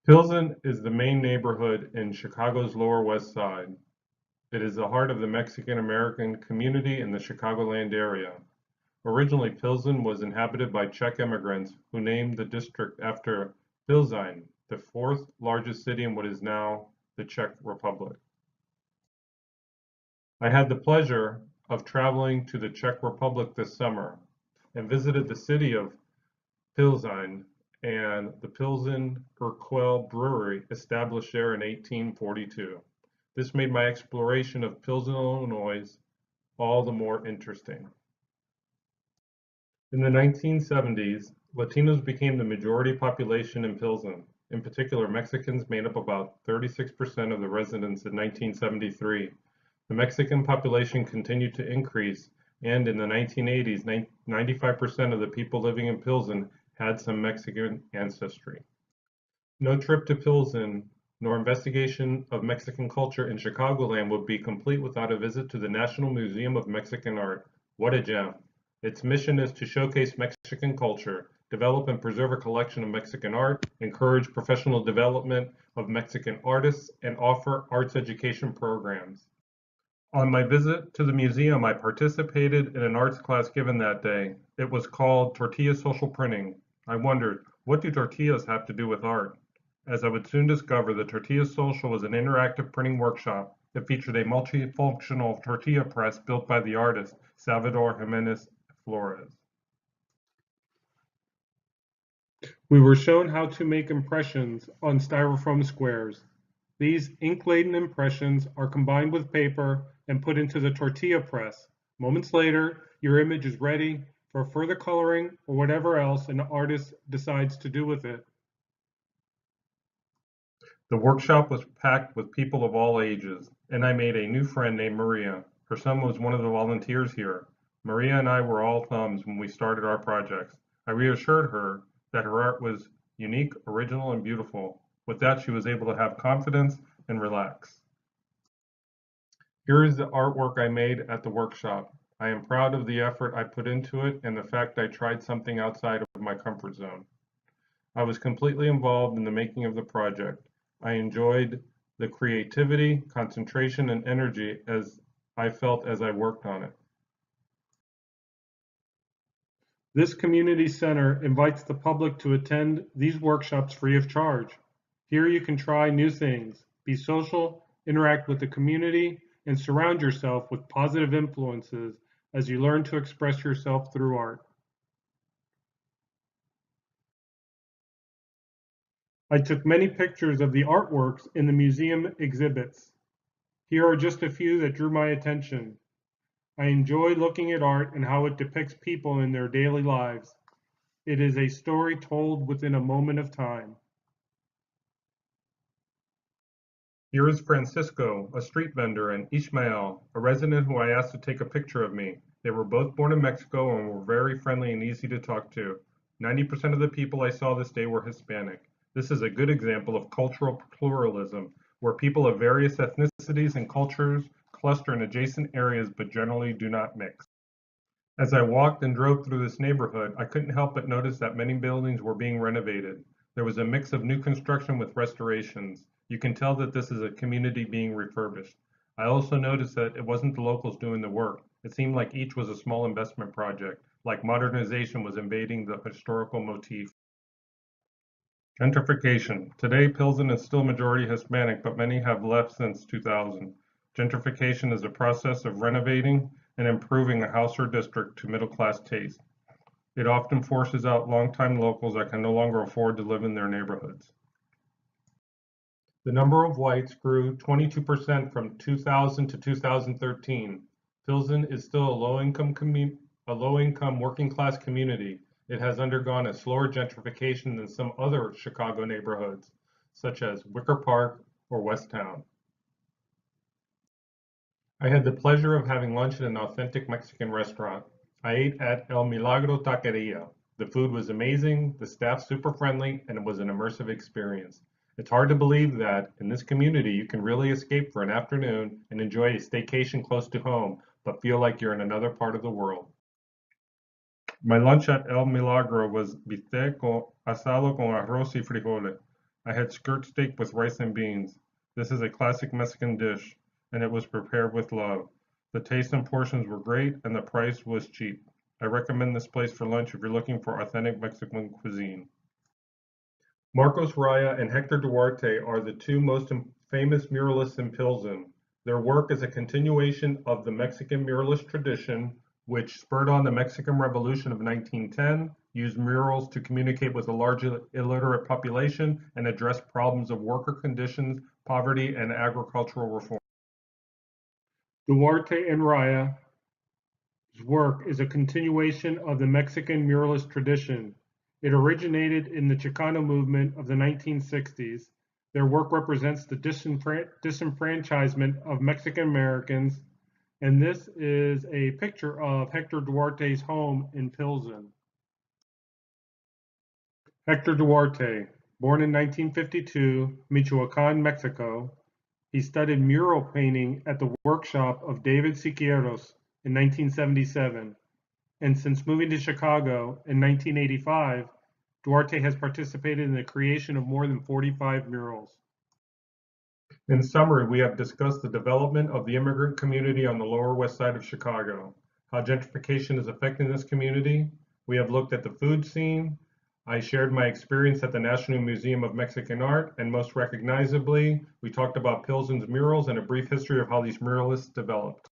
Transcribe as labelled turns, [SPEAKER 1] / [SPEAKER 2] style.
[SPEAKER 1] Pilsen is the main neighborhood in Chicago's Lower West Side. It is the heart of the Mexican-American community in the Chicagoland area. Originally, Pilsen was inhabited by Czech immigrants who named the district after Pilsen, the fourth largest city in what is now the Czech Republic. I had the pleasure of traveling to the Czech Republic this summer and visited the city of Pilsen and the Pilsen Urquell Brewery, established there in 1842. This made my exploration of Pilsen, Illinois all the more interesting. In the 1970s, Latinos became the majority population in Pilsen. In particular, Mexicans made up about 36% of the residents in 1973. The Mexican population continued to increase, and in the 1980s, 95% of the people living in Pilsen had some Mexican ancestry. No trip to Pilsen nor investigation of Mexican culture in Chicagoland would be complete without a visit to the National Museum of Mexican Art. What a gem! Its mission is to showcase Mexican culture, develop and preserve a collection of Mexican art, encourage professional development of Mexican artists, and offer arts education programs. On my visit to the museum, I participated in an arts class given that day. It was called Tortilla Social Printing. I wondered, what do tortillas have to do with art? As I would soon discover, the Tortilla Social was an interactive printing workshop that featured a multifunctional tortilla press built by the artist Salvador Jimenez Flores. We were shown how to make impressions on styrofoam squares. These ink-laden impressions are combined with paper and put into the tortilla press. Moments later, your image is ready for further coloring or whatever else an artist decides to do with it. The workshop was packed with people of all ages, and I made a new friend named Maria. Her son was one of the volunteers here. Maria and I were all thumbs when we started our projects. I reassured her that her art was unique, original, and beautiful. With that, she was able to have confidence and relax. Here is the artwork I made at the workshop. I am proud of the effort I put into it and the fact I tried something outside of my comfort zone. I was completely involved in the making of the project. I enjoyed the creativity, concentration, and energy as I felt as I worked on it. This community center invites the public to attend these workshops free of charge. Here you can try new things, be social, interact with the community, and surround yourself with positive influences as you learn to express yourself through art. I took many pictures of the artworks in the museum exhibits. Here are just a few that drew my attention. I enjoy looking at art and how it depicts people in their daily lives. It is a story told within a moment of time. Here is Francisco, a street vendor, and Ishmael, a resident who I asked to take a picture of me. They were both born in Mexico and were very friendly and easy to talk to. 90% of the people I saw this day were Hispanic. This is a good example of cultural pluralism, where people of various ethnicities and cultures cluster in adjacent areas but generally do not mix. As I walked and drove through this neighborhood, I couldn't help but notice that many buildings were being renovated. There was a mix of new construction with restorations. You can tell that this is a community being refurbished. I also noticed that it wasn't the locals doing the work. It seemed like each was a small investment project, like modernization was invading the historical motif. Gentrification. Today, Pilsen is still majority Hispanic, but many have left since 2000. Gentrification is a process of renovating and improving a house or district to middle-class taste. It often forces out longtime locals that can no longer afford to live in their neighborhoods. The number of whites grew 22% from 2000 to 2013. Pilsen is still a low-income working-class community. It has undergone a slower gentrification than some other Chicago neighborhoods, such as Wicker Park or West Town. I had the pleasure of having lunch at an authentic Mexican restaurant. I ate at El Milagro Taqueria. The food was amazing, the staff super friendly, and it was an immersive experience. It's hard to believe that in this community you can really escape for an afternoon and enjoy a staycation close to home, but feel like you're in another part of the world. My lunch at El Milagro was bistec asado con arroz y frijoles. I had skirt steak with rice and beans. This is a classic Mexican dish, and it was prepared with love. The taste and portions were great, and the price was cheap. I recommend this place for lunch if you're looking for authentic Mexican cuisine. Marcos Raya and Hector Duarte are the two most famous muralists in Pilsen. Their work is a continuation of the Mexican muralist tradition, which, spurred on the Mexican Revolution of 1910, used murals to communicate with a large illiterate population and address problems of worker conditions, poverty, and agricultural reform. Duarte and Raya's work is a continuation of the Mexican muralist tradition. It originated in the Chicano movement of the 1960s. Their work represents the disenfranchisement of Mexican Americans, and this is a picture of Hector Duarte's home in Pilsen. Hector Duarte, born in 1952, Michoacan, Mexico, he studied mural painting at the workshop of David Siqueiros in 1977, and since moving to Chicago in 1985, Duarte has participated in the creation of more than 45 murals. In summary, we have discussed the development of the immigrant community on the Lower West Side of Chicago, how gentrification is affecting this community. We have looked at the food scene. I shared my experience at the National Museum of Mexican Art, and most recognizably, we talked about Pilsen's murals and a brief history of how these muralists developed.